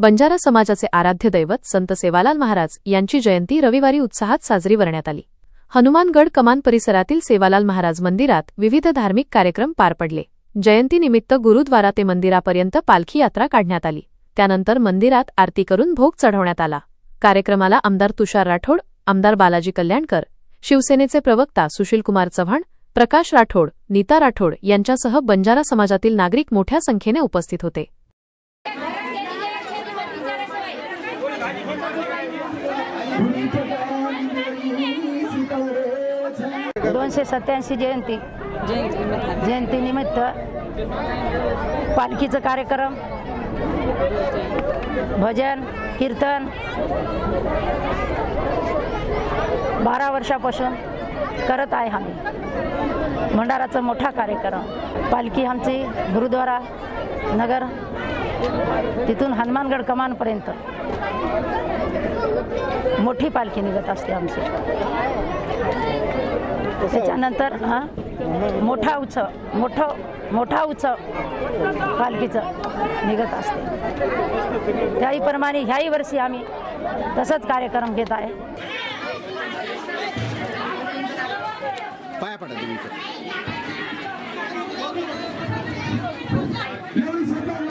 बंजारा समाजाचे आराध्य दैवत संत सेवालाल महाराज यांची जयंती रविवारी उत्साहात साजरी करण्यात आली। हनुमानगड कमान परिसरातील सेवालाल महाराज मंदिरात विविध धार्मिक कार्यक्रम पार पडले। जयंतीनिमित्त गुरुद्वारा ते मंदिरापर्यंत पालखी यात्रा काढण्यात आली। त्यानंतर मंदिरात आरती करून भोग चढवण्यात आला। कार्यक्रमाला आमदार तुषार राठोड, आमदार बालाजी कल्याणकर, शिवसेनेचे प्रवक्ता सुशीलकुमार चव्हाण, प्रकाश राठोड, नीता राठोड यांच्यासह बंजारा समाजातील नागरिक मोठ्या संख्येने उपस्थित होते। 287 जयंतीनिमित्त पालखीचा कार्यक्रम, भजन कीर्तन 12 वर्षापासून करत आहे आम्ही। भंडाराचा मोठा कार्यक्रम, पालखी आमची गुरुद्वारा नगर तिथून हनुमानगड कमानपर्यंत मोठी पालखी निघत असते आमची। त्याच्यानंतर मोठा उत्सव पालखीचा निघत असते। त्याहीप्रमाणे ह्याही वर्षी आम्ही तसंच कार्यक्रम घेत आहे। पाया पडा तुम्ही।